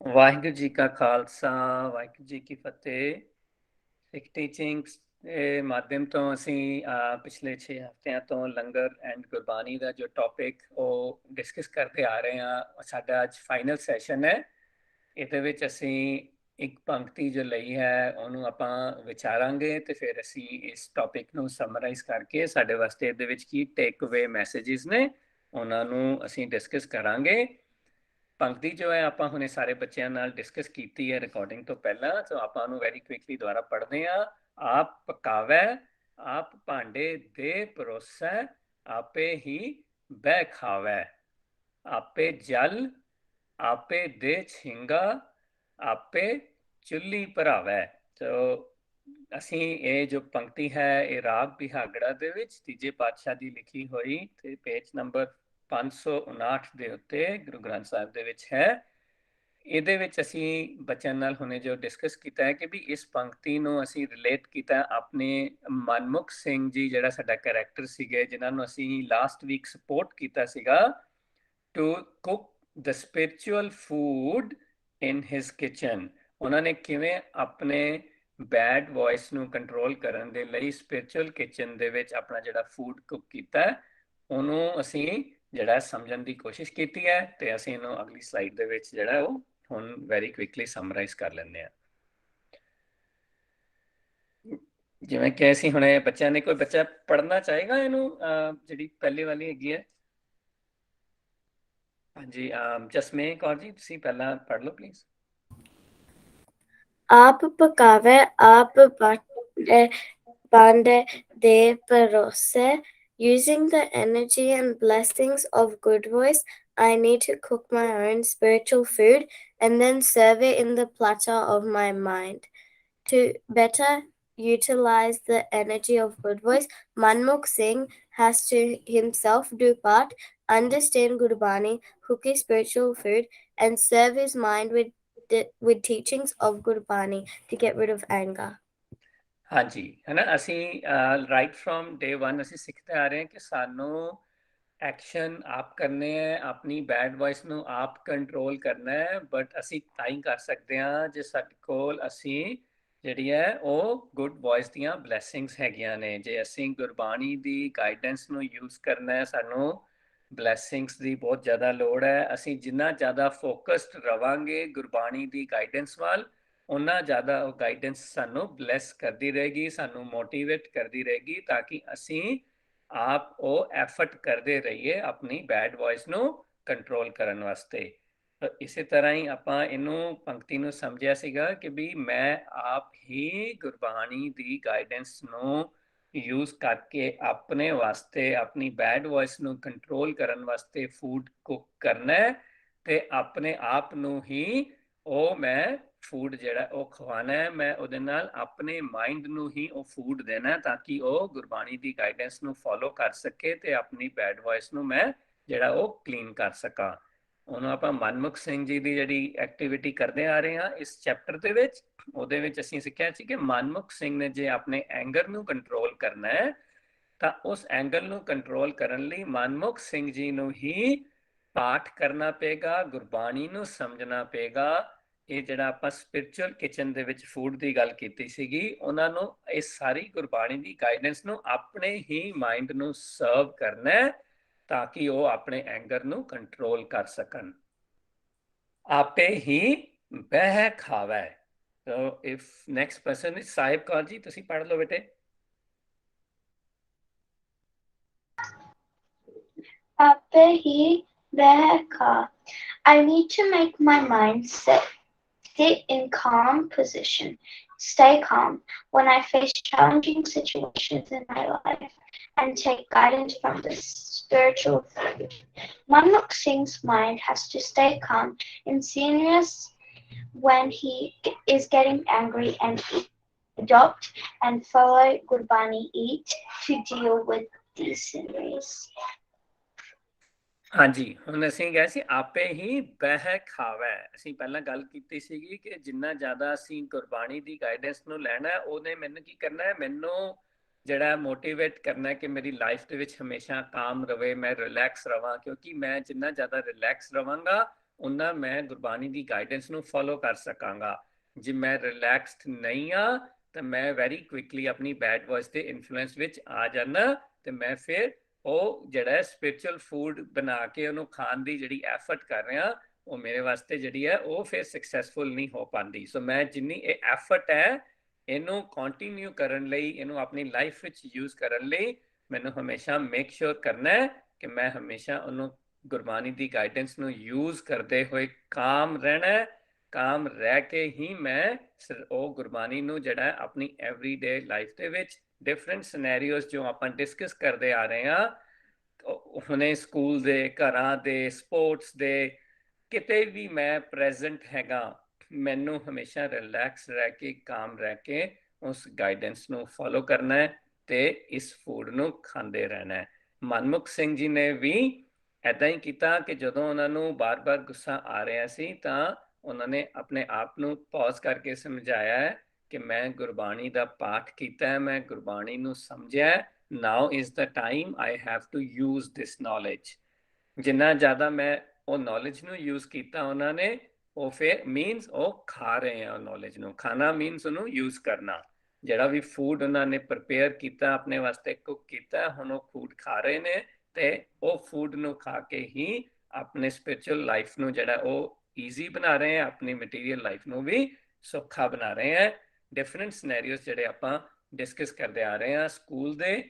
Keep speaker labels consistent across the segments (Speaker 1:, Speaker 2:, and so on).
Speaker 1: ਵਾਹਿਗੁਰੂ ਜੀ ਕਾ ਖਾਲਸਾ, ਵਾਹਿਗੁਰੂ ਜੀ ਕੀ ਫਤਿਹ। ਸਿੱਖ ਟੀਚਿੰਗਸ ਦੇ ਮਾਧਿਅਮ ਤੋਂ ਅਸੀਂ ਪਿਛਲੇ 6 ਹਫ਼ਤਿਆਂ ਤੋਂ ਲੰਗਰ ਐਂਡ ਗੁਰਬਾਣੀ ਦਾ ਜੋ ਟੌਪਿਕ ਉਹ ਡਿਸਕਸ ਕਰਦੇ ਆ ਰਹੇ ਹਾਂ। ਸਾਡਾ ਅੱਜ ਫਾਈਨਲ ਸੈਸ਼ਨ ਹੈ। ਇਹਦੇ ਵਿੱਚ ਅਸੀਂ ਇੱਕ ਪੰਕਤੀ ਜੋ ਲਈ ਹੈ ਉਹਨੂੰ ਆਪਾਂ ਵਿਚਾਰਾਂਗੇ ਤੇ ਫਿਰ ਅਸੀਂ ਇਸ ਟੌਪਿਕ ਨੂੰ ਸਮਰਾਈਜ਼ ਕਰਕੇ ਸਾਡੇ ਵਾਸਤੇ ਇਹਦੇ ਵਿੱਚ ਕੀ ਟੇਕ ਅਵੇ ਮੈਸੇजेस ਨੇ ਉਹਨਾਂ ਨੂੰ ਅਸੀਂ ਡਿਸਕਸ ਕਰਾਂਗੇ। ਪੰਕਤੀ ਜੋ ਹੈ ਆਪਾਂ ਹੁਣੇ ਸਾਰੇ ਬੱਚਿਆਂ ਨਾਲ ਡਿਸਕਸ ਕੀਤੀ ਹੈ ਰਿਕਾਰਡਿੰਗ ਤੋਂ ਪਹਿਲਾਂ, ਤਾਂ ਆਪਾਂ ਉਹਨੂੰ ਵੈਰੀ ਕੁਇਕਲੀ ਦੁਬਾਰਾ ਪੜ੍ਹਦੇ ਹਾਂ। ਆਪ ਪਕਾਵੈ, ਆਪ ਭਾਂਡੇ ਦੇ ਪਰੋਸੈ, ਆਪੇ ਹੀ ਬਹਿ ਖਾਵੈ, ਆਪੇ ਜਲ, ਆਪੇ ਦੇ ਛਿੰਗਾ, ਆਪੇ ਚੁੱਲ੍ਹੀ ਭਰਾਵੈ। ਸੋ ਅਸੀਂ ਇਹ ਜੋ ਪੰਕਤੀ ਹੈ ਇਹ ਰਾਗ ਬਿਹਾਗੜਾ ਦੇ ਵਿੱਚ ਤੀਜੇ ਪਾਤਸ਼ਾਹ ਦੀ ਲਿਖੀ ਹੋਈ ਤੇ ਪੇਜ ਨੰਬਰ 559 ਦੇ ਉੱਤੇ ਗੁਰੂ ਗ੍ਰੰਥ ਸਾਹਿਬ ਦੇ ਵਿੱਚ ਹੈ। ਇਹਦੇ ਵਿੱਚ ਅਸੀਂ ਬੱਚਿਆਂ ਨਾਲ ਹੁਣੇ ਜੋ ਡਿਸਕਸ ਕੀਤਾ ਹੈ ਕਿ ਵੀ ਇਸ ਪੰਕਤੀ ਨੂੰ ਅਸੀਂ ਰਿਲੇਟ ਕੀਤਾ ਆਪਣੇ ਮਨਮੁਖ ਸਿੰਘ ਜੀ, ਜਿਹੜਾ ਸਾਡਾ ਕੈਰੈਕਟਰ ਸੀਗੇ, ਜਿਨ੍ਹਾਂ ਨੂੰ ਅਸੀਂ ਲਾਸਟ ਵੀਕ ਸਪੋਰਟ ਕੀਤਾ ਸੀਗਾ to cook the spiritual food in his kitchen. ਉਹਨਾਂ ਨੇ ਕਿਵੇਂ ਆਪਣੇ ਬੈਡ ਵੌਇਸ ਨੂੰ ਕੰਟਰੋਲ ਕਰਨ ਦੇ ਲਈ ਸਪਿਰਿਚੁਅਲ ਕਿਚਨ ਦੇ ਵਿੱਚ ਆਪਣਾ ਜਿਹੜਾ ਫੂਡ ਕੁਕ ਕੀਤਾ ਉਹਨੂੰ ਅਸੀਂ ਜਿਹੜਾ ਸਮਝਣ ਦੀ ਕੋਸ਼ਿਸ਼ ਕੀਤੀ ਹੈ ਤੇ ਅਸੀਂ ਇਹਨੂੰ ਅਗਲੀ ਸਲਾਈਡ ਦੇ ਵਿੱਚ ਜਿਹੜਾ ਉਹ ਹੁਣ ਵੈਰੀ ਕੁਇਕਲੀ ਸਮਰਾਈਜ਼ ਕਰ ਲੈਂਦੇ ਹਾਂ। ਜਿਵੇਂ ਕਿ ਅਸੀਂ ਹੁਣੇ ਬੱਚਿਆਂ ਨੇ, ਕੋਈ ਬੱਚਾ ਪੜ੍ਹਨਾ ਚਾਹੇਗਾ ਇਹਨੂੰ, ਜਿਹੜੀ ਪਹਿਲੀ ਵਾਲੀ ਹੈਗੀ ਹੈ? ਹਾਂਜੀ, ਜਸਮੇਂ ਕੌਰ ਜੀ ਤੁਸੀਂ ਪਹਿਲਾਂ ਪੜ੍ਹ ਲਓ ਪਲੀਜ਼।
Speaker 2: ਆਪ ਪਕਾਵੈ, ਆਪ ਭਾਂਡੇ ਦੇ ਪਰੋਸੈ. Using the energy and blessings of good voice, I need to cook my own spiritual food and then serve it in the platter of my mind. To better utilize the energy of good voice, Manmukh Singh has to himself do part, understand Gurbani, cook his spiritual food, and serve his mind with teachings of Gurbani to get rid of anger.
Speaker 1: ਹਾਂਜੀ, ਹੈ ਨਾ। ਅਸੀਂ right from ਡੇ 1 ਅਸੀਂ ਸਿੱਖਦੇ ਆ ਰਹੇ ਹਾਂ ਕਿ ਸਾਨੂੰ ਐਕਸ਼ਨ ਆਪ ਕਰਨੇ ਹੈ, ਆਪਣੀ ਬੈਡ ਵੌਇਸ ਨੂੰ ਆਪ ਕੰਟਰੋਲ ਕਰਨਾ ਹੈ। ਬਟ ਅਸੀਂ ਤਾਂ ਹੀ ਕਰ ਸਕਦੇ ਹਾਂ ਜੇ ਸਾਡੇ ਕੋਲ ਅਸੀਂ ਜਿਹੜੀ ਹੈ ਉਹ ਗੁੱਡ ਵੌਇਸ ਦੀਆਂ ਬਲੈਸਿੰਗਸ ਹੈਗੀਆਂ ਨੇ। ਜੇ ਅਸੀਂ ਗੁਰਬਾਣੀ ਦੀ ਗਾਈਡੈਂਸ ਨੂੰ ਯੂਜ਼ ਕਰਨਾ ਹੈ, ਸਾਨੂੰ ਬਲੈਸਿੰਗਸ ਦੀ ਬਹੁਤ ਜ਼ਿਆਦਾ ਲੋੜ ਹੈ। ਅਸੀਂ ਜਿੰਨਾ ਜ਼ਿਆਦਾ ਫੋਕਸਡ ਰਵਾਂਗੇ ਗੁਰਬਾਣੀ ਦੀ ਗਾਈਡੈਂਸ ਵੱਲ, ਉਹਨਾਂ ਜ਼ਿਆਦਾ ਉਹ ਗਾਈਡੈਂਸ ਸਾਨੂੰ ਬਲੈਸ ਕਰਦੀ ਰਹੇਗੀ, ਸਾਨੂੰ ਮੋਟੀਵੇਟ ਕਰਦੀ ਰਹੇਗੀ, ਤਾਂ ਕਿ ਅਸੀਂ ਆਪ ਉਹ ਐਫਰਟ ਕਰਦੇ ਰਹੀਏ ਆਪਣੀ ਬੈਡ ਵੌਇਸ ਨੂੰ ਕੰਟਰੋਲ ਕਰਨ ਵਾਸਤੇ। ਇਸੇ ਤਰ੍ਹਾਂ ਹੀ ਆਪਾਂ ਇਹਨੂੰ ਪੰਕਤੀ ਨੂੰ ਸਮਝਿਆ ਸੀਗਾ ਕਿ ਵੀ ਮੈਂ ਆਪ ਹੀ ਗੁਰਬਾਣੀ ਦੀ ਗਾਈਡੈਂਸ ਨੂੰ ਯੂਜ਼ ਕਰਕੇ ਆਪਣੇ ਵਾਸਤੇ ਆਪਣੀ ਬੈਡ ਵੌਇਸ ਨੂੰ ਕੰਟਰੋਲ ਕਰਨ ਵਾਸਤੇ ਫੂਡ ਕੁਕ ਕਰਨਾ ਤੇ ਆਪਣੇ ਆਪ ਨੂੰ ਹੀ ਉਹ ਮੈਂ ਫੂਡ ਜਿਹੜਾ ਉਹ ਖਵਾਉਣਾ ਹੈ। ਮੈਂ ਉਹਦੇ ਨਾਲ ਆਪਣੇ ਮਾਈਂਡ ਨੂੰ ਹੀ ਉਹ ਫੂਡ ਦੇਣਾ ਤਾਂ ਕਿ ਉਹ ਗੁਰਬਾਣੀ ਦੀ ਗਾਈਡੈਂਸ ਨੂੰ ਫੋਲੋ ਕਰ ਸਕੇ ਤੇ ਆਪਣੀ ਬੈਡ ਵੌਇਸ ਨੂੰ ਮੈਂ ਜਿਹੜਾ ਉਹ ਕਲੀਨ ਕਰ ਸਕਾਂ। ਉਹਨੂੰ ਆਪਾਂ ਮਨਮੁਖ ਸਿੰਘ ਜੀ ਦੀ ਜਿਹੜੀ ਐਕਟੀਵਿਟੀ ਕਰਦੇ ਆ ਰਹੇ ਹਾਂ ਇਸ ਚੈਪਟਰ ਦੇ ਵਿੱਚ, ਉਹਦੇ ਵਿੱਚ ਅਸੀਂ ਸਿੱਖਿਆ ਸੀ ਕਿ ਮਨਮੁਖ ਸਿੰਘ ਨੇ ਜੇ ਆਪਣੇ ਐਂਗਰ ਨੂੰ ਕੰਟਰੋਲ ਕਰਨਾ ਹੈ ਤਾਂ ਉਸ ਐਂਗਰ ਨੂੰ ਕੰਟਰੋਲ ਕਰਨ ਲਈ ਮਨਮੁਖ ਸਿੰਘ ਜੀ ਨੂੰ ਹੀ ਪਾਠ ਕਰਨਾ ਪਏਗਾ, ਗੁਰਬਾਣੀ ਨੂੰ ਸਮਝਣਾ ਪਏਗਾ। ਇਹ ਜਿਹੜਾ ਆਪਾਂ ਸਪਿਰਿਚੁਅਲ ਕਿਚਨ ਦੇ ਵਿੱਚ ਫੂਡ ਦੀ ਗੱਲ ਕੀਤੀ ਸੀਗੀ, ਉਹਨਾਂ ਨੂੰ ਇਹ ਸਾਰੀ ਗੁਰਬਾਣੀ ਦੀ ਗਾਈਡੈਂਸ ਨੂੰ ਆਪਣੇ ਹੀ ਮਾਈਂਡ ਨੂੰ ਸਰਵ ਕਰਨਾ ਤਾਂ ਕਿ ਉਹ ਆਪਣੇ ਐਂਗਰ ਨੂੰ ਕੰਟਰੋਲ ਕਰ ਸਕਣ। ਆਪੇ ਹੀ ਬਹਿ ਖਾਵੈ। So if next person is Sahib Kaur ji, ਤੁਸੀਂ ਪੜ੍ਹ ਲਓ ਬੇਟੇ।
Speaker 3: After he Beheka. I need to make my mind sit in calm position, stay calm when I face challenging situations in my life, and take guidance from the spiritual food. Manmukh Singh's mind has to stay calm and serious when he is getting angry and adopt and follow Gurbani Eat to deal with these sceneries.
Speaker 1: ਹਾਂਜੀ, ਹੁਣ ਅਸੀਂ ਗਏ ਸੀ ਆਪੇ ਹੀ ਬਹਿ ਖਾਵੈ। ਅਸੀਂ ਪਹਿਲਾਂ ਗੱਲ ਕੀਤੀ ਸੀਗੀ ਕਿ ਜਿੰਨਾ ਜ਼ਿਆਦਾ ਅਸੀਂ ਗੁਰਬਾਣੀ ਦੀ ਗਾਈਡੈਂਸ ਨੂੰ ਲੈਣਾ ਉਹਨੇ ਮੈਨੂੰ ਕੀ ਕਰਨਾ ਹੈ, ਮੈਨੂੰ ਜਿਹੜਾ ਮੋਟੀਵੇਟ ਕਰਨਾ ਕਿ ਮੇਰੀ ਲਾਈਫ ਦੇ ਵਿੱਚ ਹਮੇਸ਼ਾ ਕਾਮ ਰਵੇ, ਮੈਂ ਰਿਲੈਕਸ ਰਵਾਂ। ਕਿਉਂਕਿ ਮੈਂ ਜਿੰਨਾ ਜ਼ਿਆਦਾ ਰਿਲੈਕਸ ਰਵਾਂਗਾ ਉਹਨਾਂ ਮੈਂ ਗੁਰਬਾਣੀ ਦੀ ਗਾਈਡੈਂਸ ਨੂੰ ਫੋਲੋ ਕਰ ਸਕਾਂਗਾ। ਜੇ ਮੈਂ ਰਿਲੈਕਸਡ ਨਹੀਂ ਆ ਤਾਂ ਮੈਂ ਵੈਰੀ ਕੁਇਕਲੀ ਆਪਣੀ ਬੈਡ ਵੌਇਸ ਦੇ ਇਨਫਲੂਐਂਸ ਵਿੱਚ ਆ ਜਾਣਾ, ਤੇ ਮੈਂ ਫਿਰ ਉਹ ਜਿਹੜਾ ਸਪਿਰਿਚੁਅਲ ਫੂਡ ਬਣਾ ਕੇ ਉਹਨੂੰ ਖਾਣ ਦੀ ਜਿਹੜੀ ਐਫਰਟ ਕਰ ਰਿਹਾ, ਉਹ ਮੇਰੇ ਵਾਸਤੇ ਜਿਹੜੀ ਹੈ ਉਹ ਫਿਰ ਸਕਸੈਸਫੁਲ ਨਹੀਂ ਹੋ ਪਾਉਂਦੀ। ਸੋ ਮੈਂ ਜਿੰਨੀ ਇਹ ਐਫਰਟ ਹੈ ਇਹਨੂੰ ਕੰਟੀਨਿਊ ਕਰਨ ਲਈ, ਇਹਨੂੰ ਆਪਣੀ ਲਾਈਫ ਵਿੱਚ ਯੂਜ਼ ਕਰਨ ਲਈ ਮੈਨੂੰ ਹਮੇਸ਼ਾ ਮੇਕ ਸ਼ੋਰ ਕਰਨਾ ਹੈ ਕਿ ਮੈਂ ਹਮੇਸ਼ਾ ਉਹਨੂੰ ਗੁਰਬਾਣੀ ਦੀ ਗਾਈਡੈਂਸ ਨੂੰ ਯੂਜ਼ ਕਰਦੇ ਹੋਏ ਕਾਮ ਰਹਿਣਾ, ਕਾਮ ਰਹਿ ਕੇ ਹੀ ਮੈਂ ਉਹ ਗੁਰਬਾਣੀ ਨੂੰ ਜਿਹੜਾ ਆਪਣੀ ਐਵਰੀਡੇ ਲਾਈਫ ਦੇ ਵਿੱਚ ਡਿਫਰੈਂਟ ਸਿਨੈਰੀਓਜ਼ ਜੋ ਆਪਾਂ ਡਿਸਕਸ ਕਰਦੇ ਆ ਰਹੇ ਹਾਂ, ਹੁਣੇ ਸਕੂਲ ਦੇ, ਘਰਾਂ ਦੇ, ਸਪੋਰਟਸ ਦੇ, ਕਿਤੇ ਵੀ ਮੈਂ ਪ੍ਰੈਜ਼ੈਂਟ ਹੈਗਾ, ਮੈਨੂੰ ਹਮੇਸ਼ਾ ਰਿਲੈਕਸ ਰਹਿ ਕੇ, ਕਾਮ ਰਹਿ ਕੇ ਉਸ ਗਾਈਡੈਂਸ ਨੂੰ ਫੋਲੋ ਕਰਨਾ ਹੈ ਤੇ ਇਸ ਫੂਡ ਨੂੰ ਖਾਂਦੇ ਰਹਿਣਾ ਹੈ। ਮਨਮੁਖ ਸਿੰਘ ਜੀ ਨੇ ਵੀ ਐਦਾਂ ਹੀ ਕੀਤਾ ਕਿ ਜਦੋਂ ਉਹਨਾਂ ਨੂੰ ਬਾਰ-ਬਾਰ ਗੁੱਸਾ ਆ ਰਿਹਾ ਸੀ ਤਾਂ ਉਹਨਾਂ ਨੇ ਆਪਣੇ ਆਪ ਨੂੰ ਪੌਜ਼ ਕਰਕੇ ਸਮਝਾਇਆ ਹੈ ਕਿ ਮੈਂ ਗੁਰਬਾਣੀ ਦਾ ਪਾਠ ਕੀਤਾ ਹੈ, ਮੈਂ ਗੁਰਬਾਣੀ ਨੂੰ ਸਮਝਿਆ, now is the time I have to use this knowledge। ਜਿੰਨਾ ਜ਼ਿਆਦਾ ਮੈਂ ਉਹ ਨੌਲੇਜ ਨੂੰ ਯੂਜ਼ ਕੀਤਾ ਉਹਨਾਂ ਨੇ, ਉਹ ਫਿਰ ਮੀਨਸ ਉਹ ਖਾ ਰਹੇ ਆ ਉਹ ਨੌਲੇਜ ਨੂੰ। ਖਾਣਾ ਮੀਨਸ ਉਹਨੂੰ ਯੂਜ਼ ਕਰਨਾ। ਜਿਹੜਾ ਵੀ ਫੂਡ ਉਹਨਾਂ ਨੇ ਪ੍ਰਪੇਅਰ ਕੀਤਾ, ਆਪਣੇ ਵਾਸਤੇ ਕੁੱਕ ਕੀਤਾ, ਹੁਣ ਉਹ ਫੂਡ ਖਾ ਰਹੇ ਨੇ ਤੇ ਉਹ ਫੂਡ ਨੂੰ ਖਾ ਕੇ ਹੀ ਆਪਣੇ ਸਪਿਰਿਚੁਅਲ ਲਾਈਫ ਨੂੰ ਜਿਹੜਾ ਉਹ ਈਜ਼ੀ ਬਣਾ ਰਹੇ ਆ, ਆਪਣੀ ਮਟੀਰੀਅਲ ਲਾਈਫ ਨੂੰ ਵੀ ਸੌਖਾ ਬਣਾ ਰਹੇ ਆ। ਡਿਫਰੈਂਟ ਸਿਨੈਰੀਓਜ਼ ਜਿਹੜੇ ਆਪਾਂ ਡਿਸਕਸ ਕਰਦੇ ਆ ਰਹੇ ਆ। ਸਕੂਲ ਦੇ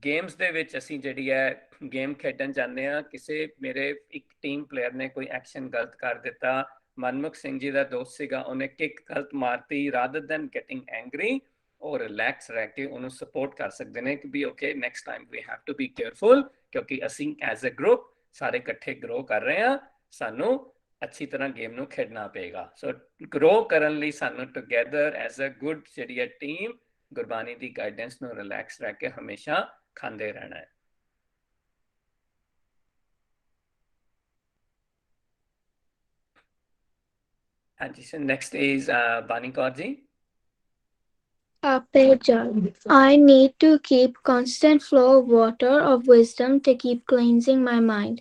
Speaker 1: ਗੇਮਸ ਦੇ ਵਿੱਚ ਅਸੀਂ ਜਿਹੜੀ ਹੈ ਗੇਮ ਖੇਡਣ ਜਾਂਦੇ ਆ, ਕਿਸੇ ਮੇਰੇ ਇੱਕ ਟੀਮ ਪਲੇਅਰ ਨੇ ਕੋਈ ਐਕਸ਼ਨ ਗਲਤ ਕਰ ਦਿੱਤਾ, ਮਨਮੁਖ ਸਿੰਘ ਜੀ ਦਾ ਦੋਸਤ ਸੀਗਾ, ਉਹਨੇ ਕਿੱਕ ਗਲਤ ਮਾਰਤੀ, ਰਾਦਰ ਦੈਨ ਗੈਟਿੰਗ ਐਂਗਰੀ ਉਹ ਰਿਲੈਕਸ ਰਹਿ ਕੇ ਉਹਨੂੰ ਸਪੋਰਟ ਕਰ ਸਕਦੇ ਨੇ ਕਿ ਵੀ okay next time we have to be careful, ਕਿਉਂਕਿ ਅਸੀਂ ਐਜ਼ ਅ ਗਰੁੱਪ ਸਾਰੇ ਇਕੱਠੇ ਗਰੋ ਕਰ ਰਹੇ ਹਾਂ, ਸਾਨੂੰ ਅੱਛੀ ਤਰ੍ਹਾਂ ਗੇਮ ਨੂੰ ਖੇਡਣਾ ਪਏਗਾ। ਸੋ ਗਰੋ ਕਰਨ ਲਈ ਸਾਨੂੰ ਟੁਗੇਦਰ ਐਜ਼ ਅ ਗੁੱਡ ਜਿਹੜੀ ਹੈ ਟੀਮ ਗੁਰਬਾਣੀ ਦੀ ਗਾਈਡੈਂਸ ਨੂੰ ਰਿਲੈਕਸ ਰਹਿ ਕੇ ਹਮੇਸ਼ਾ ਖਾਂਦੇ ਰਹਿਣਾ ਹੈ। ਹਾਂਜੀ ਸਰ, ਨੈਕਸਟ ਇਜ਼ ਬਾਨੀ Kaur ji.
Speaker 4: I need to keep constant flow of water of wisdom to keep cleansing my mind.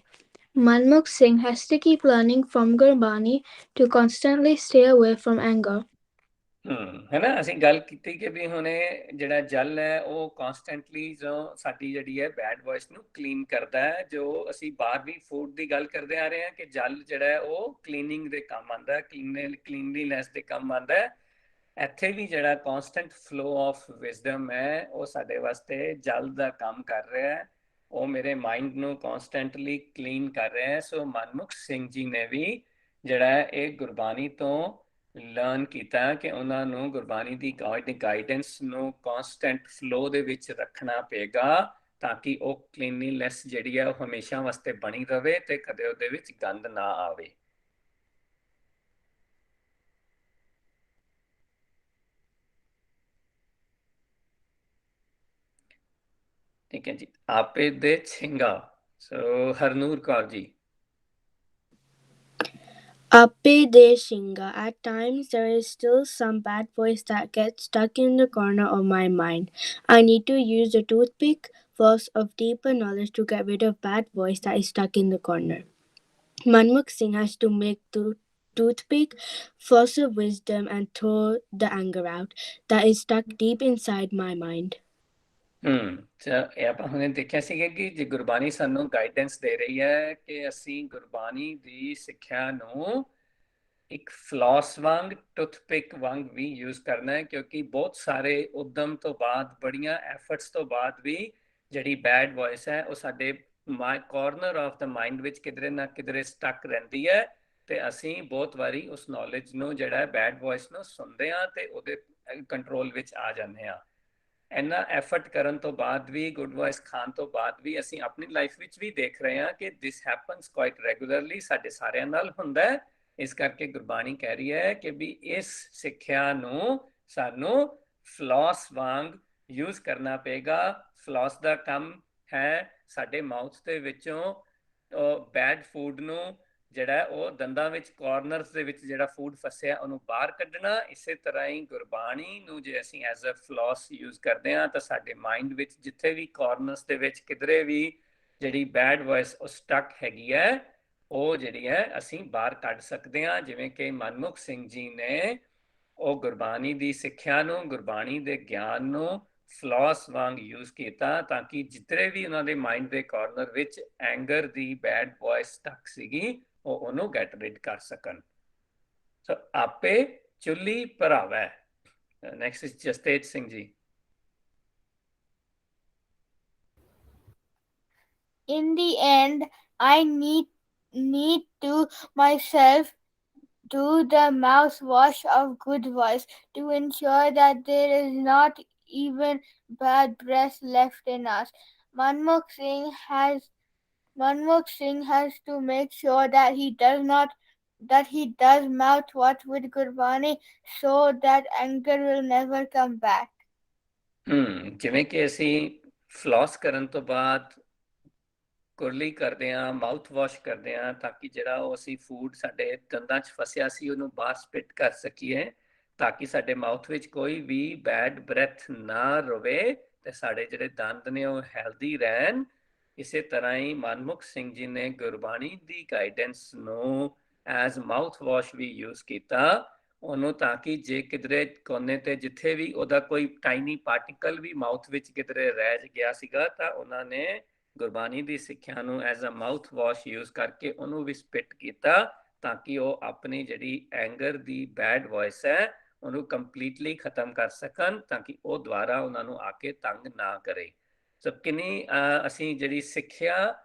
Speaker 4: Manmukh Singh has to keep learning from Gurbani to constantly stay away from anger.
Speaker 1: ਹੈ ਨਾ, ਅਸੀਂ ਗੱਲ ਕੀਤੀ ਕਿ ਵੀ ਹੁਣੇ ਜਿਹੜਾ ਜਲ ਹੈ ਉਹ ਕਨਸਟੈਂਟਲੀ ਜੋ ਸਾਡੀ ਜਿਹੜੀ ਹੈ ਬੈਡ ਵੌਇਸ ਨੂੰ ਕਲੀਨ ਕਰਦਾ ਹੈ। ਜੋ ਅਸੀਂ ਬਾਹਰ ਵੀ ਫੂਡ ਦੀ ਗੱਲ ਕਰਦੇ ਆ ਰਹੇ ਹਾਂ ਕਿ ਜਲ ਜਿਹੜਾ ਹੈ ਉਹ ਕਲੀਨਿੰਗ ਦੇ ਕੰਮ ਆਉਂਦਾ ਹੈ, ਕਲੀਨਲੀਨੈਸ ਦੇ ਕੰਮ ਆਉਂਦਾ ਹੈ। ਇੱਥੇ ਵੀ ਜਿਹੜਾ ਕਨਸਟੈਂਟ ਫਲੋ ਆਫ ਵਿਜ਼ਡਮ ਹੈ ਉਹ ਸਾਡੇ ਵਾਸਤੇ ਜਲ ਦਾ ਕੰਮ ਕਰ ਰਿਹਾ ਹੈ, ਉਹ ਮੇਰੇ ਮਾਈਂਡ ਨੂੰ ਕਨਸਟੈਂਟਲੀ ਕਲੀਨ ਕਰ ਰਿਹਾ ਹੈ। ਸੋ ਮਨਮੁਖ ਸਿੰਘ ਜੀ ਨੇ ਵੀ ਜਿਹੜਾ ਇਹ ਗੁਰਬਾਣੀ ਤੋਂ ਲਰਨ ਕੀਤਾ ਕਿ ਉਹਨਾਂ ਨੂੰ ਗੁਰਬਾਣੀ ਦੀ ਗਾਈਡੈਂਸ ਨੂੰ ਕਨਸਟੈਂਟ ਫਲੋ ਦੇ ਵਿੱਚ ਰੱਖਣਾ ਪਏਗਾ ਤਾਂ ਕਿ ਉਹ ਕਲੀਨਲੀਨੈਸ ਜਿਹੜੀ ਹੈ ਉਹ ਹਮੇਸ਼ਾ ਵਾਸਤੇ ਬਣੀ ਰਵੇ ਤੇ ਕਦੇ ਉਹਦੇ ਵਿੱਚ ਗੰਦ ਨਾ ਆਵੇ। ਠੀਕ ਹੈ ਜੀ, ਆਪੇ ਦੇ ਛਿੰਗਾ। ਸੋ Harnoor Kaur ji.
Speaker 4: Appe de Shinga. At times there is still some bad voice that gets stuck in the corner of my mind. I need to use a toothpick, floss of deeper knowledge to get rid of bad voice that is stuck in the corner. Manmukh Singh has to make the toothpick, floss of wisdom and throw the anger out that is stuck deep inside my mind.
Speaker 1: ਇਹ ਆਪਾਂ ਹੁਣੇ ਦੇਖਿਆ ਸੀਗਾ ਕਿ ਜੇ ਗੁਰਬਾਣੀ ਸਾਨੂੰ guidance ਦੇ ਰਹੀ ਹੈ ਕਿ ਅਸੀਂ ਗੁਰਬਾਣੀ ਦੀ ਸਿੱਖਿਆ ਨੂੰ ਇੱਕ ਫਲੌਸ ਵਾਂਗ, ਟੁੱਥਪਿਕ ਵਾਂਗ ਵੀ ਯੂਜ਼ ਕਰਨਾ ਹੈ, ਕਿਉਂਕਿ ਬਹੁਤ ਸਾਰੇ ਉਦਮ ਤੋਂ ਬਾਅਦ, ਬੜੀਆਂ ਐਫਰਟਸ ਤੋਂ ਬਾਅਦ ਵੀ ਜਿਹੜੀ ਬੈਡ ਵੌਇਸ ਹੈ ਉਹ ਸਾਡੇ ਕਾਰਨਰ ਆਫ ਦਾ ਮਾਈਂਡ ਵਿੱਚ ਕਿਧਰੇ ਨਾ ਕਿਧਰੇ ਸਟਕ ਰਹਿੰਦੀ ਹੈ ਤੇ ਅਸੀਂ ਬਹੁਤ ਵਾਰੀ ਉਸ ਨੌਲੇਜ ਨੂੰ ਜਿਹੜਾ ਬੈਡ ਵੌਇਸ ਨੂੰ ਸੁਣਦੇ ਹਾਂ ਤੇ ਉਹਦੇ ਕੰਟਰੋਲ ਵਿੱਚ ਆ ਜਾਂਦੇ ਹਾਂ। ਇੰਨਾ ਐਫਰਟ ਕਰਨ ਤੋਂ ਬਾਅਦ ਵੀ, ਗੁੱਡ ਵੌਇਸ ਖਾਣ ਤੋਂ ਬਾਅਦ ਵੀ ਅਸੀਂ ਆਪਣੀ ਲਾਈਫ ਵਿੱਚ ਵੀ ਦੇਖ ਰਹੇ ਹਾਂ ਕਿ ਦਿਸ ਹੈਪਨਸ ਕੁਆਇਟ ਰੈਗੂਲਰਲੀ, ਸਾਡੇ ਸਾਰਿਆਂ ਨਾਲ ਹੁੰਦਾ ਹੈ। ਇਸ ਕਰਕੇ ਗੁਰਬਾਣੀ ਕਹਿ ਰਹੀ ਹੈ ਕਿ ਵੀ ਇਸ ਸਿੱਖਿਆ ਨੂੰ ਸਾਨੂੰ ਫਲੌਸ ਵਾਂਗ ਯੂਜ਼ ਕਰਨਾ ਪਏਗਾ। ਫਲੌਸ ਦਾ ਕੰਮ ਹੈ ਸਾਡੇ ਮਾਊਥ ਦੇ ਵਿੱਚੋਂ ਬੈਡ ਫੂਡ ਨੂੰ ਜਿਹੜਾ ਉਹ ਦੰਦਾਂ ਵਿੱਚ, ਕਾਰਨਰਸ ਦੇ ਵਿੱਚ ਜਿਹੜਾ ਫੂਡ ਫਸਿਆ ਉਹਨੂੰ ਬਾਹਰ ਕੱਢਣਾ। ਇਸੇ ਤਰ੍ਹਾਂ ਹੀ ਗੁਰਬਾਣੀ ਨੂੰ ਜੇ ਅਸੀਂ ਐਜ਼ ਅ ਫਲੌਸ ਯੂਜ਼ ਕਰਦੇ ਹਾਂ ਤਾਂ ਸਾਡੇ ਮਾਈਂਡ ਵਿੱਚ ਜਿੱਥੇ ਵੀ ਕਾਰਨਰਸ ਦੇ ਵਿੱਚ ਕਿਧਰੇ ਵੀ ਜਿਹੜੀ ਬੈਡ ਵੌਇਸ ਉਹ ਸਟਕ ਹੈਗੀ ਹੈ ਉਹ ਜਿਹੜੀ ਹੈ ਅਸੀਂ ਬਾਹਰ ਕੱਢ ਸਕਦੇ ਹਾਂ, ਜਿਵੇਂ ਕਿ ਮਨਮੁਖ ਸਿੰਘ ਜੀ ਨੇ ਉਹ ਗੁਰਬਾਣੀ ਦੀ ਸਿੱਖਿਆ ਨੂੰ, ਗੁਰਬਾਣੀ ਦੇ ਗਿਆਨ ਨੂੰ ਫਲੌਸ ਵਾਂਗ ਯੂਜ਼ ਕੀਤਾ ਤਾਂ ਕਿ ਜਿੱਥੇ ਵੀ ਉਹਨਾਂ ਦੇ ਮਾਈਂਡ ਦੇ ਕਾਰਨਰ ਵਿੱਚ ਐਂਗਰ ਦੀ ਬੈਡ ਵੌਇਸ ਸਟਕ ਸੀਗੀ ਉਹ ਉਹਨੂੰ ਗੈਟ ਰਿਡ ਕਰ ਸਕਣ। ਸੋ ਆਪੇ ਚੁੱਲੀ ਭਰਾਵੈ। Next is Jastej Singh ji.
Speaker 4: In the end, I need to myself do the mouthwash of good voice to ensure that there is not even bad breath left in us. Manmukh Singh has to make sure that he does mouthwash with Gurbani so that anger will never come back.
Speaker 1: ਜਿਵੇਂ ਕਿ ਅਸੀਂ flaws ਕਰਨ ਤੋਂ ਬਾਅਦ ਕੁਰਲੀ ਕਰਦੇ ਹਾਂ, mouth wash ਕਰਦੇ ਹਾਂ ਤਾਂ ਕਿ ਜਿਹੜਾ ਉਹ ਅਸੀਂ ਫੂਡ ਸਾਡੇ ਦੰਦਾਂ 'ਚ ਫਸਿਆ ਸੀ ਉਹਨੂੰ ਬਾਹਰ ਸਪਿਟ ਕਰ ਸਕੀਏ ਤਾਂ ਕਿ ਸਾਡੇ ਮਾਊਥ ਵਿੱਚ ਕੋਈ ਵੀ ਬੈਡ ਬ੍ਰੈਥ ਨਾ ਰਵੇ ਤੇ ਸਾਡੇ ਜਿਹੜੇ ਦੰਦ ਨੇ ਉਹ ਹੈਲਦੀ ਰਹਿਣ। ਇਸੇ ਤਰ੍ਹਾਂ ਹੀ ਮਨਮੁਖ ਸਿੰਘ ਜੀ ਨੇ ਗੁਰਬਾਣੀ ਦੀ ਗਾਈਡੈਂਸ ਨੂੰ ਐਜ਼ ਮਾਊਥ ਵਾਸ਼ ਵੀ ਯੂਜ਼ ਕੀਤਾ ਉਹਨੂੰ, ਤਾਂ ਕਿ ਜੇ ਕਿਧਰੇ ਕੋਨੇ ਤੇ ਜਿੱਥੇ ਵੀ ਉਹਦਾ ਕੋਈ ਟਾਈਨੀ ਪਾਰਟੀਕਲ ਵੀ ਮਾਊਥ ਵਿੱਚ ਕਿਧਰੇ ਰਹਿ ਗਿਆ ਸੀਗਾ ਤਾਂ ਉਹਨਾਂ ਨੇ ਗੁਰਬਾਣੀ ਦੀ ਸਿੱਖਿਆ ਨੂੰ as a mouth wash use ਕਰਕੇ ਉਹਨੂੰ ਵੀ ਸਪਿਟ ਕੀਤਾ ਤਾਂ ਕਿ ਉਹ ਆਪਣੀ ਜਿਹੜੀ ਐਂਗਰ ਦੀ ਬੈਡ ਵੌਇਸ ਹੈ ਉਹਨੂੰ ਕੰਪਲੀਟਲੀ ਖਤਮ ਕਰ ਸਕਣ ਤਾਂ ਕਿ ਉਹ ਦੁਬਾਰਾ ਉਹਨਾਂ ਨੂੰ ਆ ਕੇ ਤੰਗ ਨਾ ਕਰੇ। ਸੋ ਕਿੰਨੀ ਅਸੀਂ ਜਿਹੜੀ ਸਿੱਖਿਆ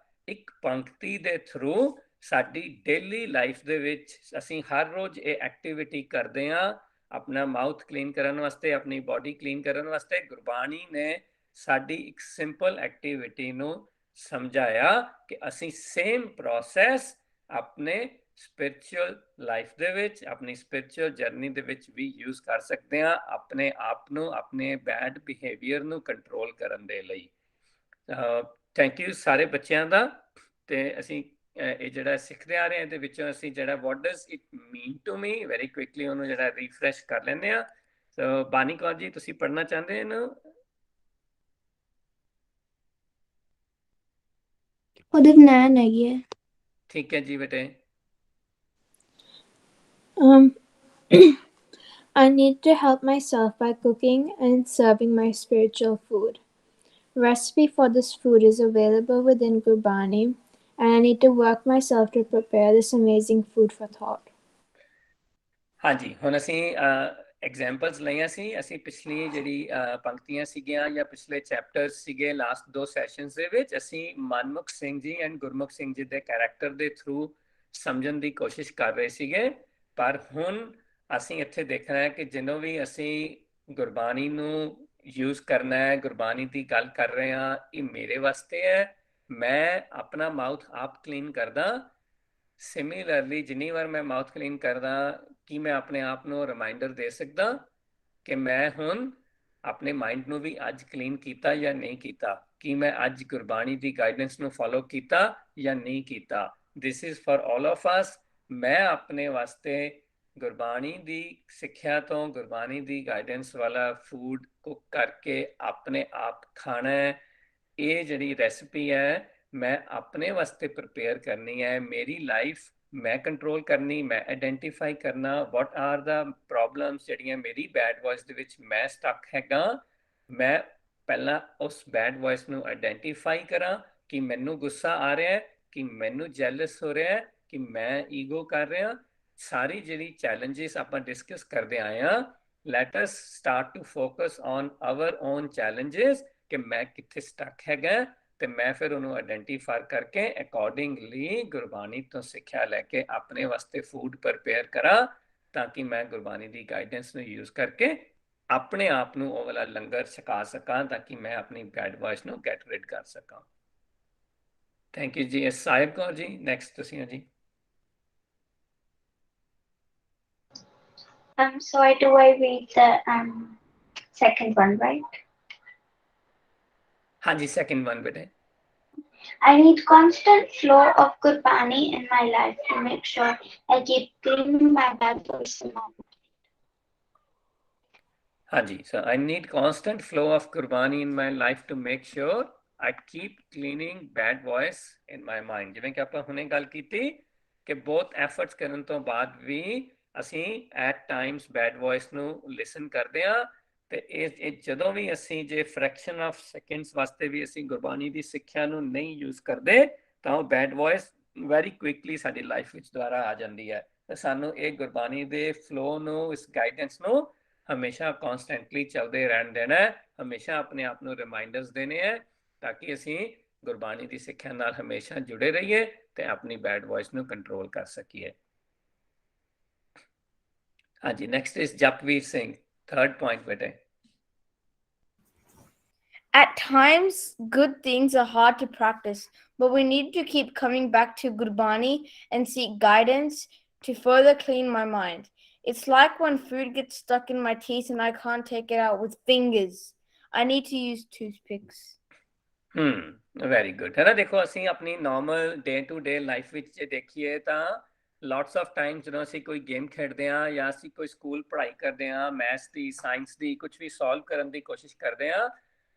Speaker 1: ਇੱਕ ਪੰਕਤੀ ਦੇ ਥਰੂ ਸਾਡੀ ਡੇਲੀ ਲਾਈਫ ਦੇ ਵਿੱਚ ਅਸੀਂ ਹਰ ਰੋਜ਼ ਇਹ ਐਕਟੀਵਿਟੀ ਕਰਦੇ ਹਾਂ ਆਪਣਾ ਮਾਊਥ ਕਲੀਨ ਕਰਨ ਵਾਸਤੇ, ਆਪਣੀ ਬਾਡੀ ਕਲੀਨ ਕਰਨ ਵਾਸਤੇ। ਗੁਰਬਾਣੀ ਨੇ ਸਾਡੀ ਇੱਕ ਸਿੰਪਲ ਐਕਟੀਵਿਟੀ ਨੂੰ ਸਮਝਾਇਆ ਕਿ ਅਸੀਂ ਸੇਮ ਪ੍ਰੋਸੈਸ ਆਪਣੇ ਸਪਿਰਿਚੁਅਲ ਲਾਈਫ ਦੇ ਵਿੱਚ, ਆਪਣੀ ਸਪਿਰਿਚੁਅਲ ਜਰਨੀ ਦੇ ਵਿੱਚ ਵੀ ਯੂਜ਼ ਕਰ ਸਕਦੇ ਹਾਂ ਆਪਣੇ ਆਪ ਨੂੰ, ਆਪਣੇ ਬੈਡ ਬਿਹੇਵੀਅਰ ਨੂੰ ਕੰਟਰੋਲ ਕਰਨ ਦੇ ਲਈ। ਥੈਂਕ ਯੂ ਸਾਰੇ ਬੱਚਿਆਂ ਦਾ। ਤੇ ਅਸੀਂ ਇਹ ਜਿਹੜਾ ਸਿੱਖਦੇ ਆ ਰਹੇ ਹਾਂ ਇਹਦੇ ਵਿੱਚੋਂ ਅਸੀਂ ਜਿਹੜਾ what does it mean to me very quickly ਉਹਨੂੰ ਜਿਹੜਾ ਰੀਫਰੈਸ਼ ਕਰ ਲੈਂਦੇ ਆ। ਸੋ ਬਾਨੀ ਕੌਰ ਜੀ ਤੁਸੀਂ ਪੜ੍ਹਨਾ ਚਾਹੁੰਦੇ ਹੋ?
Speaker 4: ਉਹਦੇ ਬਨਾਨ ਹੈਗੀ ਹੈ।
Speaker 1: ਠੀਕ ਹੈ ਜੀ ਬੇਟੇ।
Speaker 4: I need to help myself by cooking and serving my spiritual food. Recipe for this food is available within Gurbani, and I need to work myself to prepare this amazing food for thought.
Speaker 1: ਹਾਂਜੀ, ਹੁਣ ਅਸੀਂ examples ਲਈਆਂ ਸੀ। ਅਸੀਂ ਪਿਛਲੀ ਜਿਹੜੀ ਪੰਕਤੀਆਂ ਸੀਗੀਆਂ ਜਾਂ ਪਿਛਲੇ ਚੈਪਟਰਸ ਸੀਗੇ ਲਾਸਟ 2 ਸੈਸ਼ਨਸ ਦੇ ਵਿੱਚ ਅਸੀਂ ਮਨਮੁਖ ਸਿੰਘ ਜੀ ਐਂਡ ਗੁਰਮੁਖ ਸਿੰਘ ਜੀ ਦੇ ਕੈਰੈਕਟਰ ਦੇ ਥਰੂ ਸਮਝਣ ਦੀ ਕੋਸ਼ਿਸ਼ ਕਰ ਰਹੇ ਸੀਗੇ। ਪਰ ਹੁਣ ਅਸੀਂ ਇੱਥੇ ਦੇਖਣਾ ਹੈ ਕਿ ਜਦੋਂ ਵੀ ਅਸੀਂ ਗੁਰਬਾਣੀ ਨੂੰ ਯੂਜ਼ ਕਰਨਾ ਹੈ, ਗੁਰਬਾਣੀ ਦੀ ਗੱਲ ਕਰ ਰਹੇ ਹਾਂ, ਇਹ ਮੇਰੇ ਵਾਸਤੇ ਹੈ। ਮੈਂ ਆਪਣਾ ਮਾਊਥ ਆਪ ਕਲੀਨ ਕਰਦਾ। ਸਿਮਿਲਰਲੀ ਜਿੰਨੀ ਵਾਰ ਮੈਂ ਮਾਊਥ ਕਲੀਨ ਕਰਦਾ ਕਿ ਮੈਂ ਆਪਣੇ ਆਪ ਨੂੰ ਰਿਮਾਈਂਡਰ ਦੇ ਸਕਦਾ ਕਿ ਮੈਂ ਹੁਣ ਆਪਣੇ ਮਾਈਂਡ ਨੂੰ ਵੀ ਅੱਜ ਕਲੀਨ ਕੀਤਾ ਜਾਂ ਨਹੀਂ ਕੀਤਾ, ਕਿ ਮੈਂ ਅੱਜ ਗੁਰਬਾਣੀ ਦੀ ਗਾਈਡੈਂਸ ਨੂੰ ਫੋਲੋ ਕੀਤਾ ਜਾਂ ਨਹੀਂ ਕੀਤਾ। This is for all of ਅਸ। ਮੈਂ ਆਪਣੇ ਵਾਸਤੇ ਗੁਰਬਾਣੀ ਦੀ ਸਿੱਖਿਆ ਤੋਂ, ਗੁਰਬਾਣੀ ਦੀ ਗਾਈਡੈਂਸ ਵਾਲਾ ਫੂਡ ਕੁੱਕ ਕਰਕੇ ਆਪਣੇ ਆਪ ਖਾਣਾ ਹੈ। ਇਹ ਜਿਹੜੀ ਰੈਸਪੀ ਹੈ ਮੈਂ ਆਪਣੇ ਵਾਸਤੇ ਪ੍ਰਪੇਅਰ ਕਰਨੀ ਹੈ। ਮੇਰੀ ਲਾਈਫ ਮੈਂ ਕੰਟਰੋਲ ਕਰਨੀ, ਮੈਂ ਆਇਡੈਂਟੀਫਾਈ ਕਰਨਾ ਵਾਟ ਆਰ ਦਾ ਪ੍ਰੋਬਲਮਸ ਜਿਹੜੀਆਂ ਮੇਰੀ ਬੈਡ ਵੌਇਸ ਦੇ ਵਿੱਚ ਮੈਂ ਸਟਕ ਹੈਗਾ। ਮੈਂ ਪਹਿਲਾਂ ਉਸ ਬੈਡ ਵੌਇਸ ਨੂੰ ਆਇਡੈਂਟੀਫਾਈ ਕਰਾਂ ਕਿ ਮੈਨੂੰ ਗੁੱਸਾ ਆ ਰਿਹਾ ਹੈ, ਕਿ ਮੈਨੂੰ ਜੈਲਸ ਹੋ ਰਿਹਾ ਹੈ, ਕਿ ਮੈਂ ਈਗੋ ਕਰ ਰਿਹਾ। ਸਾਰੀ ਜਿਹੜੀ ਚੈਲੰਜਸ ਆਪਾਂ ਡਿਸਕਸ ਕਰਦੇ ਆਏ ਹਾਂ, let us start to focus on our own challenges ਕਿ ਮੈਂ ਕਿੱਥੇ ਸਟਕ ਹੈਗਾ ਤੇ ਮੈਂ ਫਿਰ ਉਹਨੂੰ ਆਇਡੈਂਟੀਫਾਈ ਕਰਕੇ ਅਕੋਰਡਿੰਗਲੀ ਗੁਰਬਾਣੀ ਤੋਂ ਸਿੱਖਿਆ ਲੈ ਕੇ ਆਪਣੇ ਵਾਸਤੇ ਫੂਡ ਪ੍ਰਪੇਅਰ ਕਰਾਂ ਤਾਂ ਕਿ ਮੈਂ ਗੁਰਬਾਣੀ ਦੀ ਗਾਈਡੈਂਸ ਨੂੰ ਯੂਜ਼ ਕਰਕੇ ਆਪਣੇ ਆਪ ਨੂੰ ਉਹ ਵਾਲਾ ਲੰਗਰ ਛਕਾ ਸਕਾਂ ਤਾਂ ਕਿ ਮੈਂ ਆਪਣੀ ਬੈਡ ਵੌਇਸ ਨੂੰ ਗੈਟ ਰਿਡ ਕਰ ਸਕਾਂ। ਥੈਂਕ ਯੂ ਜੀ। ਸਾਹਿਬ ਕੌਰ ਜੀ ਨੈਕਸਟ ਤੁਸੀਂ ਹੋ ਜੀ।
Speaker 3: So do I read the second one, right?
Speaker 1: ਹਾਂਜੀ, second one ਬੇਟੇ।
Speaker 3: I need constant flow of Gurbani in my life to make sure I keep cleaning my bad voice in my mind.
Speaker 1: ਹਾਂਜੀ, so I need constant flow of Gurbani in my life to make sure I keep cleaning bad voice in my mind. ਜਿਵੇਂ ਕਿ ਆਪਾਂ ਹੁਣੇ ਗੱਲ ਕੀਤੀ ਕਿ ਬਹੁਤ efforts ਕਰਨ ਤੋਂ ਬਾਅਦ ਵੀ ਅਸੀਂ ਐਟ ਟਾਈਮਸ ਬੈਡ ਵੌਇਸ ਨੂੰ ਲਿਸਨ ਕਰਦੇ ਹਾਂ ਤੇ ਇਹ ਜਦੋਂ ਵੀ ਅਸੀਂ ਜੇ ਫ੍ਰੈਕਸ਼ਨ ਆਫ ਸੈਕਿੰਡਸ ਵਾਸਤੇ ਵੀ ਅਸੀਂ ਗੁਰਬਾਣੀ ਦੀ ਸਿੱਖਿਆ ਨੂੰ ਨਹੀਂ ਯੂਜ਼ ਕਰਦੇ ਤਾਂ ਉਹ ਬੈਡ ਵੌਇਸ ਵੈਰੀ ਕੁਇਕਲੀ ਸਾਡੀ ਲਾਈਫ ਵਿੱਚ ਦੁਆਰਾ ਆ ਜਾਂਦੀ ਹੈ ਤੇ ਸਾਨੂੰ ਇਹ ਗੁਰਬਾਣੀ ਦੇ ਫਲੋ ਨੂੰ ਇਸ ਗਾਈਡੈਂਸ ਨੂੰ ਹਮੇਸ਼ਾ ਕਨਸਟੈਂਟਲੀ ਚੱਲਦੇ ਰਹਿਣ ਦੇਣਾ ਹੈ ਹਮੇਸ਼ਾ ਆਪਣੇ ਆਪ ਨੂੰ ਰਿਮਾਈਂਡਰਸ ਦੇਣੇ ਹੈ ਤਾਂ ਕਿ ਅਸੀਂ ਗੁਰਬਾਣੀ ਦੀ ਸਿੱਖਿਆ ਨਾਲ ਹਮੇਸ਼ਾ ਜੁੜੇ ਰਹੀਏ ਤੇ ਆਪਣੀ ਬੈਡ ਵੌਇਸ ਨੂੰ ਕੰਟਰੋਲ ਕਰ ਸਕੀਏ ਹਾਂਜੀ next is Japvir Singh third point ਬੇਟੇ
Speaker 4: At times, good things are hard to practice, but we need to keep coming back to Gurbani and seek guidance to further clean my mind. It's like when food gets stuck in my teeth and I can't take it out with fingers. I need to use toothpicks.
Speaker 1: Very good ਹੈ ਨਾ ਦੇਖੋ ਅਸੀਂ ਆਪਣੀ normal day to day life ਵਿੱਚ ਜੇ ਦੇਖੀਏ ਤਾਂ lots of time ਜਦੋਂ ਅਸੀਂ ਕੋਈ ਗੇਮ ਖੇਡਦੇ ਹਾਂ ਜਾਂ ਅਸੀਂ ਕੋਈ ਸਕੂਲ ਪੜ੍ਹਾਈ ਕਰਦੇ ਹਾਂ ਮੈਥਸ ਦੀ ਸਾਇੰਸ ਦੀ ਕੁਝ ਵੀ ਸੋਲਵ ਕਰਨ ਦੀ ਕੋਸ਼ਿਸ਼ ਕਰਦੇ ਹਾਂ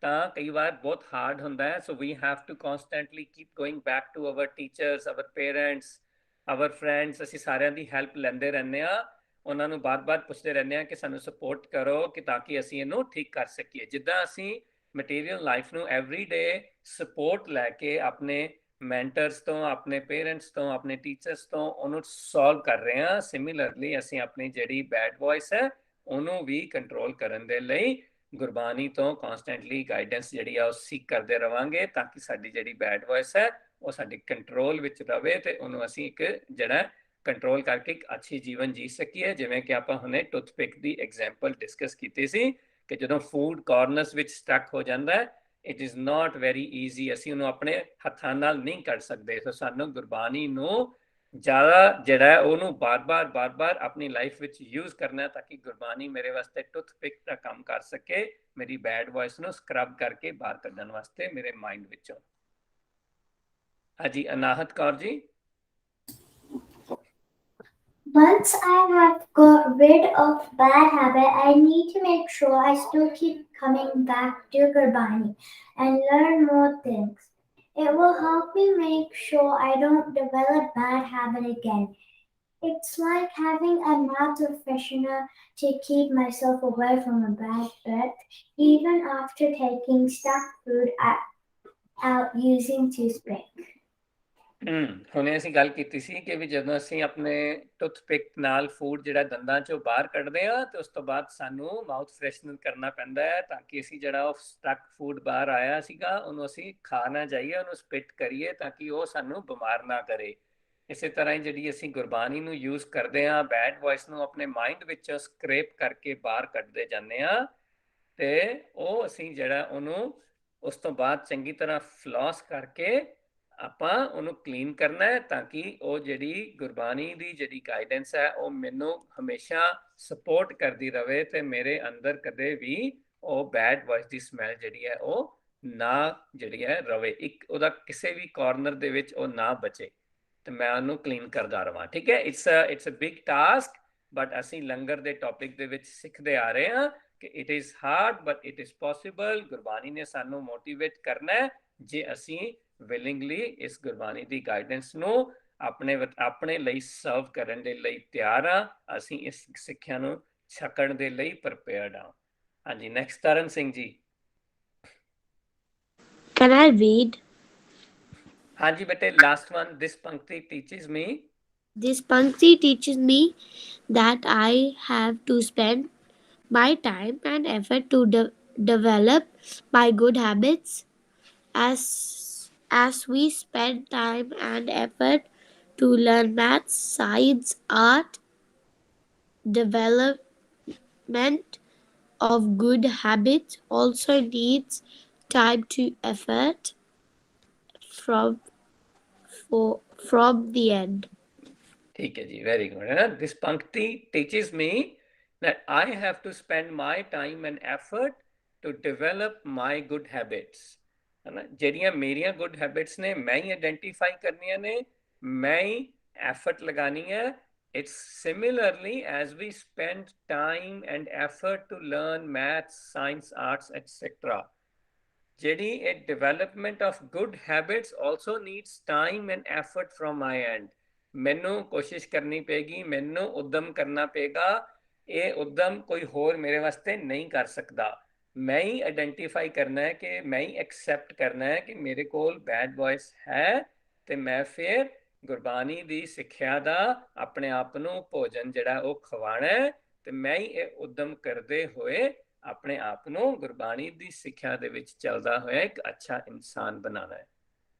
Speaker 1: ਤਾਂ ਕਈ ਵਾਰ ਬਹੁਤ ਹਾਰਡ ਹੁੰਦਾ ਹੈ so we have to constantly keep going back to our teachers our parents our friends ਅਸੀਂ ਸਾਰਿਆਂ ਦੀ ਹੈਲਪ ਲੈਂਦੇ ਰਹਿੰਦੇ ਹਾਂ ਉਹਨਾਂ ਨੂੰ ਬਾਰ-ਬਾਰ ਪੁੱਛਦੇ ਰਹਿੰਦੇ ਹਾਂ ਕਿ ਸਾਨੂੰ ਸਪੋਰਟ ਕਰੋ ਕਿ ਤਾਂ ਕਿ ਅਸੀਂ ਇਹਨੂੰ ਠੀਕ ਕਰ ਸਕੀਏ ਜਿੱਦਾਂ ਅਸੀਂ ਮਟੀਰੀਅਲ ਲਾਈਫ ਨੂੰ ਐਵਰੀ ਡੇ ਸਪੋਰਟ ਲੈ ਕੇ ਆਪਣੇ ਮੈਂਟਰਸ ਤੋਂ ਆਪਣੇ ਪੇਰੈਂਟਸ ਤੋਂ ਆਪਣੇ ਟੀਚਰਸ ਤੋਂ ਉਹਨੂੰ ਸੋਲਵ ਕਰ ਰਹੇ ਹਾਂ ਸਿਮਿਲਰਲੀ ਅਸੀਂ ਆਪਣੀ ਜਿਹੜੀ ਬੈਡ ਵੌਇਸ ਹੈ ਉਹਨੂੰ ਵੀ ਕੰਟਰੋਲ ਕਰਨ ਦੇ ਲਈ ਗੁਰਬਾਣੀ ਤੋਂ ਕਨਸਟੈਂਟਲੀ ਗਾਈਡੈਂਸ ਜਿਹੜੀ ਆ ਉਹ ਸੀਕ ਕਰਦੇ ਰਵਾਂਗੇ ਤਾਂ ਕਿ ਸਾਡੀ ਜਿਹੜੀ ਬੈਡ ਵੌਇਸ ਹੈ ਉਹ ਸਾਡੇ ਕੰਟਰੋਲ ਵਿੱਚ ਰਵੇ ਤੇ ਉਹਨੂੰ ਅਸੀਂ ਇੱਕ ਜਿਹੜਾ ਕੰਟਰੋਲ ਕਰਕੇ ਇੱਕ ਅੱਛੀ ਜੀਵਨ ਜੀ ਸਕੀਏ ਜਿਵੇਂ ਕਿ ਆਪਾਂ ਹੁਣੇ ਟੁੱਥਪਿਕ ਦੀ ਐਗਜ਼ਾਮਪਲ ਡਿਸਕਸ ਕੀਤੀ ਸੀ ਕਿ ਜਦੋਂ ਫੂਡ ਕਾਰਨਰਸ ਵਿੱਚ ਸਟਕ ਹੋ ਜਾਂਦਾ ਹੈ it is not very easy ਅਸੀਂ ਉਹਨੂੰ ਆਪਣੇ ਹੱਥਾਂ ਨਾਲ ਨਹੀਂ ਕਰ ਸਕਦੇ ਸੋ ਸਾਨੂੰ ਗੁਰਬਾਣੀ ਨੂੰ ਜ਼ਿਆਦਾ ਜਿਹੜਾ ਉਹਨੂੰ ਬਾਰ-ਬਾਰ ਆਪਣੀ ਲਾਈਫ ਵਿੱਚ ਯੂਜ਼ ਕਰਨਾ ਤਾਂ ਕਿ ਗੁਰਬਾਣੀ ਮੇਰੇ ਵਾਸਤੇ ਟੁੱਥਪਿਕ ਦਾ ਕੰਮ ਕਰ ਸਕੇ ਮੇਰੀ ਬੈਡ ਵੌਇਸ ਨੂੰ ਸਕਰਬ ਕਰਕੇ ਬਾਹਰ ਕੱਢਣ ਵਾਸਤੇ ਮੇਰੇ ਮਾਈਂਡ ਵਿੱਚੋਂ ਹਾਂਜੀ ਅਨਾਹਤ Kaur ji
Speaker 3: Once I have got rid of bad habit, I need to make sure I still keep coming back to Gurbani and learn more things. It will help me make sure I don't develop bad habit again. It's like having a mouth freshener to keep myself away from a bad breath, even after taking stuck food out using toothpick.
Speaker 1: ਹੁਣੇ ਅਸੀਂ ਗੱਲ ਕੀਤੀ ਸੀ ਕਿ ਵੀ ਜਦੋਂ ਅਸੀਂ ਆਪਣੇ ਟੁੱਥਪਿਕ ਨਾਲ food ਜਿਹੜਾ ਦੰਦਾਂ ਚੋਂ ਬਾਹਰ ਕੱਢਦੇ ਆ ਤੇ ਉਸ ਤੋਂ ਬਾਅਦ ਸਾਨੂੰ ਮਾਊਥ ਫਰੈਸ਼ਨਰ ਕਰਨਾ ਪੈਂਦਾ ਹੈ ਤਾਂ ਕਿ ਅਸੀਂ ਜਿਹੜਾ ਉਹ ਸਟਕ ਫੂਡ ਬਾਹਰ ਆਇਆ ਸੀਗਾ ਉਹਨੂੰ ਅਸੀਂ ਖਾ ਨਾ ਜਾਈਏ ਉਹਨੂੰ ਸਪਿਟ ਕਰੀਏ ਤਾਂ ਕਿ ਉਹ ਸਾਨੂੰ ਬਿਮਾਰ ਨਾ ਕਰੇ ਇਸੇ ਤਰ੍ਹਾਂ ਹੀ ਜਿਹੜੀ ਅਸੀਂ ਗੁਰਬਾਣੀ ਨੂੰ ਯੂਜ਼ ਕਰਦੇ ਹਾਂ ਬੈਡ ਵੌਇਸ ਨੂੰ ਆਪਣੇ ਮਾਈਂਡ ਵਿੱਚੋਂ ਸਕ੍ਰੇਪ ਕਰਕੇ ਬਾਹਰ ਕੱਢਦੇ ਜਾਂਦੇ ਹਾਂ ਤੇ ਉਹ ਅਸੀਂ ਜਿਹੜਾ ਉਹਨੂੰ ਉਸ ਤੋਂ ਬਾਅਦ ਚੰਗੀ ਤਰ੍ਹਾਂ ਫਲੌਸ ਕਰਕੇ ਆਪਾਂ ਉਹਨੂੰ ਕਲੀਨ ਕਰਨਾ ਹੈ ਤਾਂ ਕਿ ਉਹ ਜਿਹੜੀ ਗੁਰਬਾਣੀ ਦੀ ਜਿਹੜੀ ਗਾਈਡੈਂਸ ਹੈ ਉਹ ਮੈਨੂੰ ਹਮੇਸ਼ਾ ਸਪੋਰਟ ਕਰਦੀ ਰਵੇ ਤੇ ਮੇਰੇ ਅੰਦਰ ਕਦੇ ਵੀ ਉਹ ਬੈਡ ਵੌਇਸ ਦੀ ਸਮੈਲ ਜਿਹੜੀ ਹੈ ਉਹ ਨਾ ਜਿਹੜੀ ਹੈ ਰਵੇ ਇੱਕ ਉਹਦਾ ਕਿਸੇ ਵੀ ਕਾਰਨਰ ਦੇ ਵਿੱਚ ਉਹ ਨਾ ਬਚੇ ਤੇ ਮੈਂ ਉਹਨੂੰ ਕਲੀਨ ਕਰਦਾ ਰਵਾਂ ਠੀਕ ਹੈ it's a big task but ਅਸੀਂ ਲੰਗਰ ਦੇ ਟੌਪਿਕ ਦੇ ਵਿੱਚ ਸਿੱਖਦੇ ਆ ਰਹੇ ਹਾਂ ਕਿ it is hard but it is possible Gurbani ਨੇ ਸਾਨੂੰ ਮੋਟੀਵੇਟ ਕਰਨਾ ਹੈ ਜੇ ਅਸੀਂ ਵਿਲਿੰਗਲੀ ਇਸ ਗੁਰਬਾਣੀ ਦੀ ਗਾਈਡੈਂਸ ਨੂੰ ਆਪਣੇ ਲਈ ਸਰਵ ਕਰਨ ਦੇ ਲਈ ਤਿਆਰ ਆ ਅਸੀਂ ਇਸ ਸਿੱਖਿਆ ਨੂੰ ਛਕਣ ਦੇ ਲਈ ਪ੍ਰਪੇਅਰਡ ਆ ਹਾਂਜੀ ਨੈਕਸਟ ਤਰਨ ਸਿੰਘ ਜੀ
Speaker 4: Can I read?
Speaker 1: ਹਾਂਜੀ ਬੇਟੇ last one this
Speaker 4: pankti teaches me that I have to spend my time and effort to develop my good habits as we spend time and effort to learn maths, science, art. Development of good habits also needs time to effort from the end.
Speaker 1: ठीक है जी very good this pankti teaches me that I have to spend my time and effort to develop my good habits है ना ਜਿਹੜੀਆਂ ਮੇਰੀਆਂ good habits ਨੇ ਮੈਂ ਹੀ identify ਕਰਨੀਆਂ ਨੇ ਮੈਂ ਹੀ ਐਫਰਟ ਲਗਾਣੀ ਹੈ it's similarly as we spend time and effort to learn maths science arts etc ਜਿਹੜੀ ਇਹ development of good habits also needs time and effort from my end ਮੈਨੂੰ ਕੋਸ਼ਿਸ਼ ਕਰਨੀ ਪਏਗੀ, ਮੈਨੂੰ ਉਦਮ ਕਰਨਾ ਪਏਗਾ। ਇਹ ਉਦਮ ਕੋਈ ਹੋਰ ਮੇਰੇ ਵਾਸਤੇ ਨਹੀਂ ਕਰ ਸਕਦਾ। ਮੈਂ ਹੀ ਆਇਡੈਂਟੀਫਾਈ ਕਰਨਾ ਹੈ ਕਿ ਮੈਂ ਹੀ ਐਕਸੈਪਟ ਕਰਨਾ ਹੈ ਕਿ ਮੇਰੇ ਕੋਲ ਬੈਡ ਵੌਇਸ ਹੈ, ਤੇ ਮੈਂ ਫਿਰ ਗੁਰਬਾਣੀ ਦੀ ਸਿੱਖਿਆ ਦਾ ਆਪਣੇ ਆਪ ਨੂੰ ਭੋਜਨ ਜਿਹੜਾ ਉਹ ਖਵਾਣਾ ਹੈ, ਤੇ ਮੈਂ ਹੀ ਇਹ ਉਦਮ ਕਰਦੇ ਹੋਏ ਆਪਣੇ ਆਪ ਨੂੰ ਗੁਰਬਾਣੀ ਦੀ ਸਿੱਖਿਆ ਦੇ ਵਿੱਚ ਚੱਲਦਾ ਹੋਇਆ ਇੱਕ ਅੱਛਾ ਇਨਸਾਨ ਬਣਾਉਣਾ ਹੈ।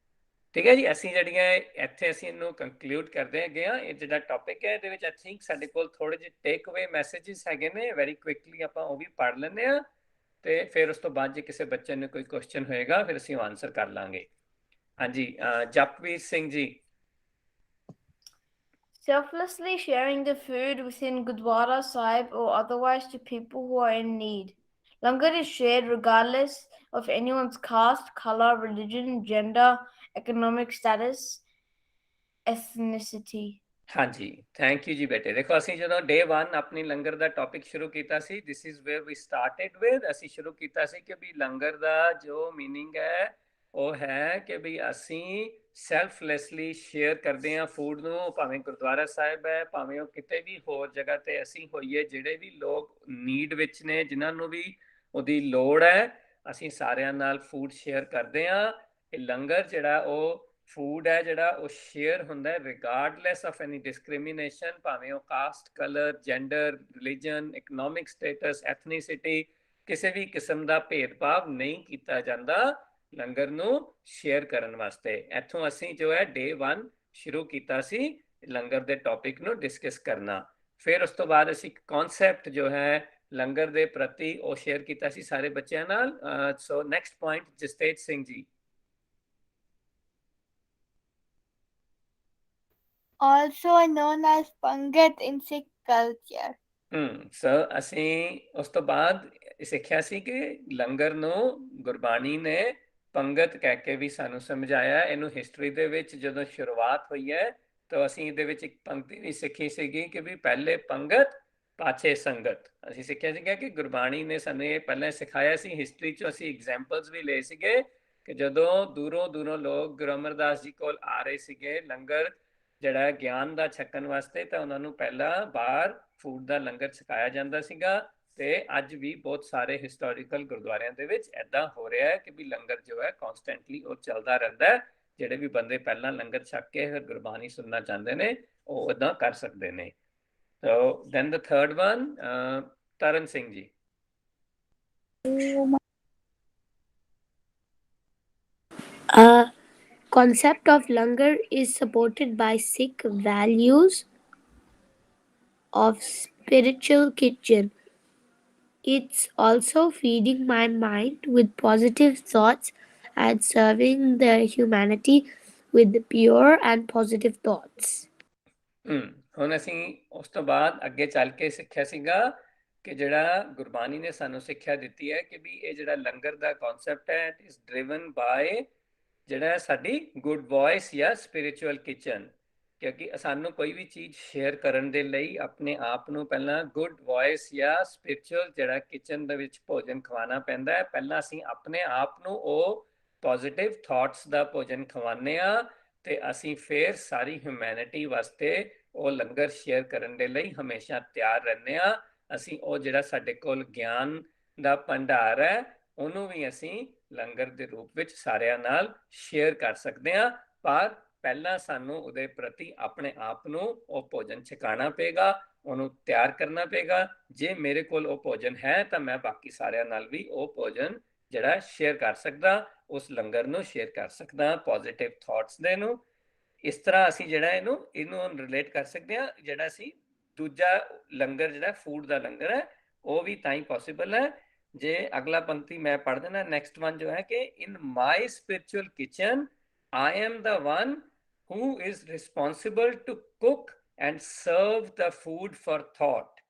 Speaker 1: ਠੀਕ ਹੈ ਜੀ, ਅਸੀਂ ਜਿਹੜੀਆਂ ਇੱਥੇ ਅਸੀਂ ਇਹਨੂੰ ਕੰਕਲੂਡ ਕਰਦੇ ਹੈਗੇ ਆ। ਇਹ ਜਿਹੜਾ ਟੌਪਿਕ ਹੈ ਇਹਦੇ ਵਿੱਚ ਆਈ ਥਿੰਕ ਸਾਡੇ ਕੋਲ ਥੋੜੇ ਜਿਹੇ ਟੇਕ ਅਵੇ ਮੈਸੇजेस ਹੈਗੇ ਨੇ, ਵੈਰੀ ਕੁਇਕਲੀ ਆਪਾਂ ਉਹ ਵੀ ਪੜ੍ਹ ਲੈਂਦੇ ਆ, ਤੇ ਫਿਰ ਉਸ ਤੋਂ ਬਾਅਦ ਜੇ ਕਿਸੇ ਬੱਚੇ ਨੂੰ ਕੋਈ ਕੁਐਸਚਨ ਹੋਏਗਾ ਫਿਰ ਅਸੀਂ ਆਨਸਰ ਕਰ ਲਾਂਗੇ। ਹਾਂਜੀ, ਜਪਵੀਰ Singh ji.
Speaker 5: Selflessly sharing the food within Gurdwara Sahib or otherwise to people who are in need. Langar is shared regardless of anyone's caste, color, religion, gender, economic status, ethnicity.
Speaker 1: ਹਾਂਜੀ, ਥੈਂਕ ਯੂ ਜੀ ਬੇਟੇ। ਦੇਖੋ ਅਸੀਂ ਜਦੋਂ ਡੇ 1 ਆਪਣੀ ਲੰਗਰ ਦਾ ਟੌਪਿਕ ਸ਼ੁਰੂ ਕੀਤਾ ਸੀ, this is where we started with, ਅਸੀਂ ਸ਼ੁਰੂ ਕੀਤਾ ਸੀ ਕਿ ਵੀ ਲੰਗਰ ਦਾ ਜੋ ਮੀਨਿੰਗ ਹੈ ਉਹ ਹੈ ਕਿ ਵੀ ਅਸੀਂ ਸੈਲਫਲੈਸਲੀ ਸ਼ੇਅਰ ਕਰਦੇ ਹਾਂ ਫੂਡ ਨੂੰ, ਭਾਵੇਂ ਗੁਰਦੁਆਰਾ ਸਾਹਿਬ ਹੈ, ਭਾਵੇਂ ਉਹ ਕਿਤੇ ਵੀ ਹੋਰ ਜਗ੍ਹਾ ਤੇ ਅਸੀਂ ਹੋਈਏ, ਜਿਹੜੇ ਵੀ ਲੋਕ ਨੀਡ ਵਿੱਚ ਨੇ, ਜਿਨ੍ਹਾਂ ਨੂੰ ਵੀ ਉਹਦੀ ਲੋੜ ਹੈ, ਅਸੀਂ ਸਾਰਿਆਂ ਨਾਲ ਫੂਡ ਸ਼ੇਅਰ ਕਰਦੇ ਹਾਂ। ਇਹ ਲੰਗਰ ਜਿਹੜਾ ਉਹ ਫੂਡ ਹੈ ਜਿਹੜਾ ਉਹ ਸ਼ੇਅਰ ਹੁੰਦਾ ਹੈ ਰਿਗਾਰਡਲੈਸ ਆਫ ਐਨੀ ਡਿਸਕ੍ਰਿਮੀਨੇਸ਼ਨ, ਭਾਵੇਂ ਉਹ caste, colour, gender, religion, economic status, ethnicity, ਕਿਸੇ ਵੀ ਕਿਸਮ ਦਾ ਭੇਦਭਾਵ ਨਹੀਂ ਕੀਤਾ ਜਾਂਦਾ ਲੰਗਰ ਨੂੰ ਸ਼ੇਅਰ ਕਰਨ ਵਾਸਤੇ। ਇੱਥੋਂ ਅਸੀਂ ਜੋ ਹੈ ਡੇ 1 ਸ਼ੁਰੂ ਕੀਤਾ ਸੀ ਲੰਗਰ ਦੇ ਟੌਪਿਕ ਨੂੰ ਡਿਸਕਸ ਕਰਨਾ। ਫਿਰ ਉਸ ਤੋਂ ਬਾਅਦ ਅਸੀਂ ਕਨਸੈਪਟ ਜੋ ਹੈ ਲੰਗਰ ਦੇ ਪ੍ਰਤੀ ਉਹ ਸ਼ੇਅਰ ਕੀਤਾ ਸੀ ਸਾਰੇ ਬੱਚਿਆਂ ਨਾਲ। So next point Jastej Singh ji.
Speaker 4: Also known as Pangat in Sikh culture.
Speaker 1: ਸੋ ਅਸੀਂ ਉਸ ਤੋਂ ਬਾਅਦ ਸਿੱਖਿਆ ਸੀ ਕਿ ਲੰਗਰ ਨੂੰ ਗੁਰਬਾਣੀ ਨੇ ਪੰਗਤ ਕਹਿ ਕੇ ਵੀ ਸਾਨੂੰ ਸਮਝਾਇਆ। ਇਹਨੂੰ ਹਿਸਟਰੀ ਦੇ ਵਿੱਚ ਜਦੋਂ ਸ਼ੁਰੂਆਤ ਹੋਈ ਹੈ ਤਾਂ ਅਸੀਂ ਇਹਦੇ ਵਿੱਚ ਇੱਕ ਪੰਕਤੀ ਵੀ ਸਿੱਖੀ ਸੀਗੀ ਕਿ ਵੀ ਪਹਿਲੇ ਪੰਗਤ ਪਾਛੇ ਸੰਗਤ। ਅਸੀਂ ਸਿੱਖਿਆ ਸੀਗਾ ਕਿ ਗੁਰਬਾਣੀ ਨੇ ਸਾਨੂੰ ਇਹ ਪਹਿਲਾਂ ਸਿਖਾਇਆ ਸੀ। ਹਿਸਟਰੀ 'ਚੋਂ ਅਸੀਂ ਐਗਜ਼ਾਮਪਲਸ ਵੀ ਲਏ ਸੀਗੇ ਕਿ ਜਦੋਂ ਦੂਰੋਂ ਦੂਰੋਂ ਲੋਕ ਗੁਰੂ ਅਮਰਦਾਸ ਜੀ ਕੋਲ ਆ ਰਹੇ ਸੀਗੇ ਲੰਗਰ ਜਿਹੜਾ ਗਿਆਨ ਦਾ ਛਕਣ ਵਾਸਤੇ, ਤਾਂ ਉਹਨਾਂ ਨੂੰ ਪਹਿਲਾਂ ਬਾਹਰ ਫੂਡ ਦਾ ਲੰਗਰ ਛਕਾਇਆ ਜਾਂਦਾ ਸੀਗਾ। ਤੇ ਅੱਜ ਵੀ ਬਹੁਤ ਸਾਰੇ ਹਿਸਟੋਰੀਕਲ ਗੁਰਦੁਆਰਿਆਂ ਦੇ ਵਿੱਚ ਐਦਾਂ ਹੋ ਰਿਹਾ ਹੈ ਕਿ ਵੀ ਲੰਗਰ ਜੋ ਹੈ ਕਨਸਟੈਂਟਲੀ ਉਹ ਚੱਲਦਾ ਰਹਿੰਦਾ ਹੈ। ਜਿਹੜੇ ਵੀ ਬੰਦੇ ਪਹਿਲਾਂ ਲੰਗਰ ਛਕ ਕੇ ਫਿਰ ਗੁਰਬਾਣੀ ਸੁਣਨਾ ਚਾਹੁੰਦੇ ਨੇ ਉਹ ਇੱਦਾਂ ਕਰ ਸਕਦੇ ਨੇ। So then the third one, Taran Singh ji.
Speaker 6: Concept of langar is supported by Sikh values of spiritual kitchen. It's also feeding my mind with positive thoughts and serving the humanity with pure and positive thoughts.
Speaker 1: ਹੁਣ ਅਸੀਂ ਉਸ ਤੋਂ ਬਾਅਦ ਅੱਗੇ ਚੱਲ ਕੇ ਸਿੱਖਿਆ ਸੀਗਾ ਕਿ ਜਿਹੜਾ ਗੁਰਬਾਣੀ ਨੇ ਸਾਨੂੰ ਸਿੱਖਿਆ ਦਿੱਤੀ ਹੈ ਕਿ ਵੀ ਇਹ ਜਿਹੜਾ ਲੰਗਰ ਦਾ ਕਨਸੈਪਟ ਹੈ ਇਟ ਇਜ਼ ਡਰਿਵਨ ਬਾਏ ਜਿਹੜਾ ਸਾਡੀ ਗੁੱਡ ਵੌਇਸ ਜਾਂ ਸਪਿਰਿਚੁਅਲ ਕਿਚਨ। ਕਿਉਂਕਿ ਸਾਨੂੰ ਕੋਈ ਵੀ ਚੀਜ਼ ਸ਼ੇਅਰ ਕਰਨ ਦੇ ਲਈ ਆਪਣੇ ਆਪ ਨੂੰ ਪਹਿਲਾਂ ਗੁੱਡ ਵੌਇਸ ਜਾਂ ਸਪਿਰਿਚੁਅਲ ਜਿਹੜਾ ਕਿਚਨ ਦੇ ਵਿੱਚ ਭੋਜਨ ਖਵਾਉਣਾ ਪੈਂਦਾ ਹੈ। ਪਹਿਲਾਂ ਅਸੀਂ ਆਪਣੇ ਆਪ ਨੂੰ ਉਹ ਪੋਜ਼ਿਟਿਵ ਥਾਟਸ ਦਾ ਭੋਜਨ ਖਵਾਉਂਦੇ ਹਾਂ ਤੇ ਅਸੀਂ ਫਿਰ ਸਾਰੀ ਹਿਊਮੈਨਿਟੀ ਵਾਸਤੇ ਉਹ ਲੰਗਰ ਸ਼ੇਅਰ ਕਰਨ ਦੇ ਲਈ ਹਮੇਸ਼ਾ ਤਿਆਰ ਰਹਿੰਦੇ ਹਾਂ। ਅਸੀਂ ਉਹ ਜਿਹੜਾ ਸਾਡੇ ਕੋਲ ਗਿਆਨ ਦਾ ਭੰਡਾਰ ਹੈ ਉਹਨੂੰ ਵੀ ਅਸੀਂ ਲੰਗਰ ਦੇ ਰੂਪ ਵਿੱਚ ਸਾਰਿਆਂ ਨਾਲ ਸ਼ੇਅਰ ਕਰ ਸਕਦੇ ਹਾਂ। ਪਰ ਪਹਿਲਾਂ ਸਾਨੂੰ ਉਹਦੇ ਪ੍ਰਤੀ ਆਪਣੇ ਆਪ ਨੂੰ ਉਹ ਭੋਜਨ ਛਕਾਉਣਾ ਪਏਗਾ, ਉਹਨੂੰ ਤਿਆਰ ਕਰਨਾ ਪਏਗਾ। ਜੇ ਮੇਰੇ ਕੋਲ ਉਹ ਭੋਜਨ ਹੈ ਤਾਂ ਮੈਂ ਬਾਕੀ ਸਾਰਿਆਂ ਨਾਲ ਵੀ ਉਹ ਭੋਜਨ ਜਿਹੜਾ ਸ਼ੇਅਰ ਕਰ ਸਕਦਾ, ਉਸ ਲੰਗਰ ਨੂੰ ਸ਼ੇਅਰ ਕਰ ਸਕਦਾ ਪੋਜ਼ਿਟਿਵ ਥਾਟਸ ਦੇ ਨੂੰ। ਇਸ ਤਰ੍ਹਾਂ ਅਸੀਂ ਜਿਹੜਾ ਇਹਨੂੰ ਰਿਲੇਟ ਕਰ ਸਕਦੇ ਹਾਂ। ਜਿਹੜਾ ਅਸੀਂ ਦੂਜਾ ਲੰਗਰ ਜਿਹੜਾ ਫੂਡ ਦਾ ਲੰਗਰ ਹੈ ਉਹ ਵੀ ਤਾਂ ਹੀ ਪੋਸੀਬਲ ਹੈ ਜੇ ਅਗਲਾ ਪੰਕਤੀ ਮੈਂ ਪੜ੍ਹ ਦੇਣਾ ਨੈਕਸਟ ਵਨ ਜੋ ਹੈ ਕਿ in my spiritual kitchen I am the one who is responsible to cook and serve the food for thought.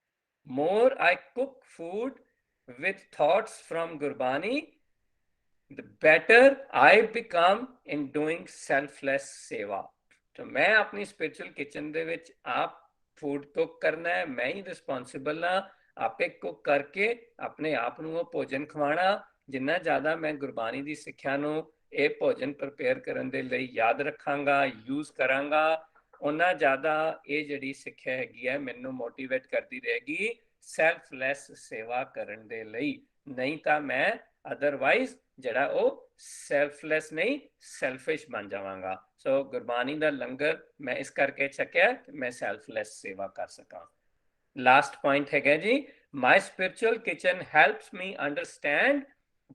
Speaker 1: More I cook food with thoughts from Gurbani, the better I become in doing selfless seva. तो मैं अपनी spiritual kitchen ਦੇ ਵਿੱਚ ਆਪ food cook ਕਰਨਾ ਹੈ, ਮੈਂ ਹੀ responsible ਹਾਂ ਆਪੇ ਕੁੱਕ ਕਰਕੇ ਆਪਣੇ ਆਪ ਨੂੰ ਉਹ ਭੋਜਨ ਖਵਾਉਣਾ। ਜਿੰਨਾ ਜ਼ਿਆਦਾ ਮੈਂ ਗੁਰਬਾਣੀ ਦੀ ਸਿੱਖਿਆ ਨੂੰ ਇਹ ਭੋਜਨ ਪ੍ਰਪੇਅਰ ਕਰਨ ਦੇ ਲਈ ਯਾਦ ਰੱਖਾਂਗਾ, ਯੂਜ਼ ਕਰਾਂਗਾ, ਉਹਨਾਂ ਜ਼ਿਆਦਾ ਇਹ ਜਿਹੜੀ ਸਿੱਖਿਆ ਹੈਗੀ ਹੈ ਮੈਨੂੰ ਮੋਟੀਵੇਟ ਕਰਦੀ ਰਹੇਗੀ ਸੈਲਫਲੈਸ ਸੇਵਾ ਕਰਨ ਦੇ ਲਈ। ਨਹੀਂ ਤਾਂ ਮੈਂ ਅਦਰਵਾਈਜ਼ ਜਿਹੜਾ ਉਹ ਸੈਲਫਲੈਸ ਨਹੀਂ ਸੈਲਫਿਸ਼ ਬਣ ਜਾਵਾਂਗਾ। ਸੋ ਗੁਰਬਾਣੀ ਦਾ ਲੰਗਰ ਮੈਂ ਇਸ ਕਰਕੇ ਛਕਿਆ ਕਿ ਮੈਂ ਸੈਲਫਲੈਸ ਸੇਵਾ ਕਰ ਸਕਾਂ। ਲਾਸਟ ਪੁਆਇੰਟ ਹੈਗਾ ਜੀ, my spiritual kitchen helps me understand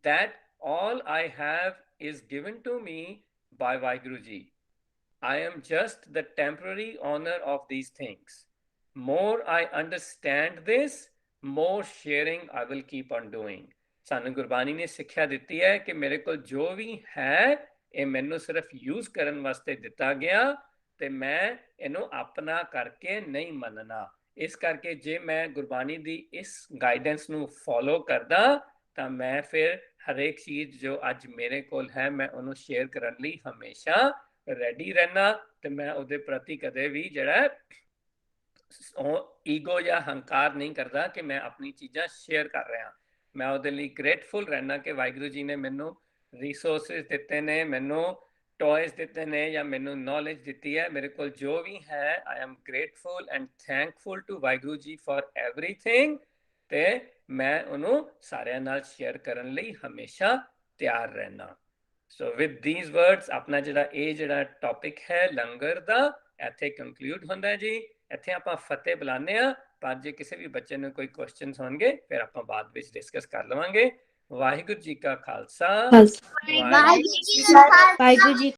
Speaker 1: that all I have is given to me by Vaheguru Ji. I am just the temporary owner of these things. More I understand this, more sharing I will keep on doing. ਸਾਨੂੰ ਗੁਰਬਾਣੀ ਨੇ ਸਿੱਖਿਆ ਦਿੱਤੀ ਹੈ ਕਿ ਮੇਰੇ ਕੋਲ ਜੋ ਵੀ ਹੈ ਇਹ ਮੈਨੂੰ ਸਿਰਫ ਯੂਜ਼ ਕਰਨ ਵਾਸਤੇ ਦਿੱਤਾ ਗਿਆ ਤੇ ਮੈਂ ਇਹਨੂੰ ਆਪਣਾ ਕਰਕੇ ਨਹੀਂ ਮੰਨਣਾ। ਇਸ ਕਰਕੇ ਜੇ ਮੈਂ ਗੁਰਬਾਣੀ ਦੀ ਇਸ ਗਾਈਡੈਂਸ ਨੂੰ ਫੋਲੋ ਕਰਦਾ ਤਾਂ ਮੈਂ ਫਿਰ ਹਰੇਕ ਚੀਜ਼ ਜੋ ਅੱਜ ਮੇਰੇ ਕੋਲ ਹੈ ਮੈਂ ਉਹਨੂੰ ਸ਼ੇਅਰ ਕਰਨ ਲਈ ਹਮੇਸ਼ਾ ਰੈਡੀ ਰਹਿਣਾ ਤੇ ਮੈਂ ਉਹਦੇ ਪ੍ਰਤੀ ਕਦੇ ਵੀ ਜਿਹੜਾ ਈਗੋ ਜਾਂ ਹੰਕਾਰ ਨਹੀਂ ਕਰਦਾ ਕਿ ਮੈਂ ਆਪਣੀ ਚੀਜ਼ਾਂ ਸ਼ੇਅਰ ਕਰ ਰਿਹਾ। ਮੈਂ ਉਹਦੇ ਲਈ ਗ੍ਰੇਟਫੁਲ ਰਹਿਣਾ ਕਿ ਵਾਹਿਗੁਰੂ ਜੀ ਨੇ ਮੈਨੂੰ ਰਿਸੋਰਸਿਸ ਦਿੱਤੇ ਨੇ, ਮੈਨੂੰ ਟॉयज ਦਿੱਤੇ ਨੇ ਜਾਂ ਮੈਨੂੰ ਨੌਲੇਜ ਦਿੱਤੀ ਹੈ। ਮੇਰੇ ਕੋਲ ਜੋ ਵੀ ਹੈ I am grateful and thankful to Waheguru ji for everything ਤੇ ਮੈਂ ਉਹਨੂੰ ਸਾਰਿਆਂ ਨਾਲ ਸ਼ੇਅਰ ਕਰਨ ਲਈ ਹਮੇਸ਼ਾ ਤਿਆਰ ਰਹਿਣਾ। ਸੋ ਵਿਦ ਥੀਸ ਵਰਡਸ ਆਪਣਾ ਜਿਹੜਾ ਇਹ ਜਿਹੜਾ ਟੌਪਿਕ ਹੈ ਲੰਗਰ ਦਾ ਇੱਥੇ ਕੰਕਲੂਡ ਹੁੰਦਾ ਜੀ। ਇੱਥੇ ਆਪਾਂ ਫਤਿਹ ਬੁਲਾਉਂਦੇ ਆ, ਪਰ ਜੇ ਕਿਸੇ ਵੀ ਬੱਚੇ ਨੂੰ ਕੋਈ ਕੁਐਸਚਨਸ ਹੋਣਗੇ ਫਿਰ ਆਪਾਂ ਬਾਅਦ ਵਿੱਚ ਡਿਸਕਸ ਕਰ ਲਵਾਂਗੇ। ਵਾਹਿਗੁਰੂ ਜੀ ਕਾ ਖਾਲਸਾ,
Speaker 6: ਵਾਹਿਗੁਰੂ ਜੀ